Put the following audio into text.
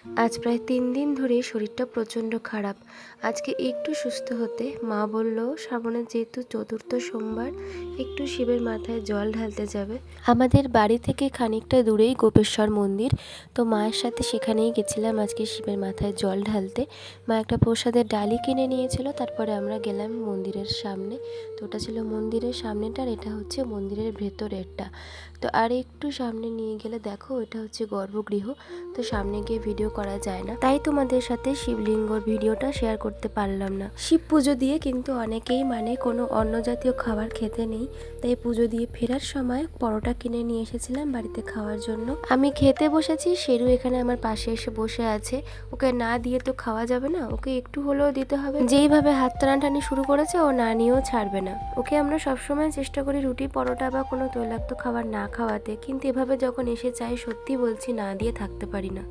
আজ প্রায় ৩ দিন ধরে শরীরটা প্রচণ্ড খারাপ। আজকে একটু সুস্থ হতে মা বলল শ্রাবণের যেহেতু চতুর্থ সোমবার একটু শিবের মাথায় জল ঢালতে যাবে। আমাদের বাড়ি থেকে খানিকটা দূরেই গোপেশ্বর মন্দির, তো মায়ের সাথে সেখানেই গেছিলাম আজকে শিবের মাথায় জল ঢালতে। মা একটা প্রসাদের ডালি কিনে নিয়েছিল, তারপরে আমরা গেলাম মন্দিরের সামনে। তো ওটা ছিল মন্দিরের সামনেটার, এটা হচ্ছে মন্দিরের ভেতরেরটা। তো আর একটু সামনে নিয়ে গেলে দেখো এটা হচ্ছে গর্ভগৃহ। তো সামনে গিয়ে ভিডিও করা যায় না, তাই তোমাদের সাথে শিবলিঙ্গর ভিডিওটা শেয়ার করতে পারলাম না। শিব পুজো দিয়ে কিন্তু অনেকেই কোনো অন্য জাতীয় খাবার খেতে নেই, তাই পুজো দিয়ে ফেরার সময় পরোটা কিনে নিয়ে এসেছিলাম বাড়িতে খাওয়ার জন্য। আমি খেতে বসেছি, শেরু এখানে আমার পাশে এসে বসে আছে। ওকে না দিয়ে তো খাওয়া যাবে না, ওকে একটু হলেও দিতে হবে। যেইভাবে হাত টানাটানি শুরু করেছে ও না নিয়েও ছাড়বে না। ওকে আমরা সবসময় চেষ্টা করি রুটি পরোটা বা কোনো তৈলাক্ত খাবার না খাওয়াতে, কিন্তু এভাবে যখন এসে চাই সত্যি বলছি না দিয়ে থাকতে পারি না।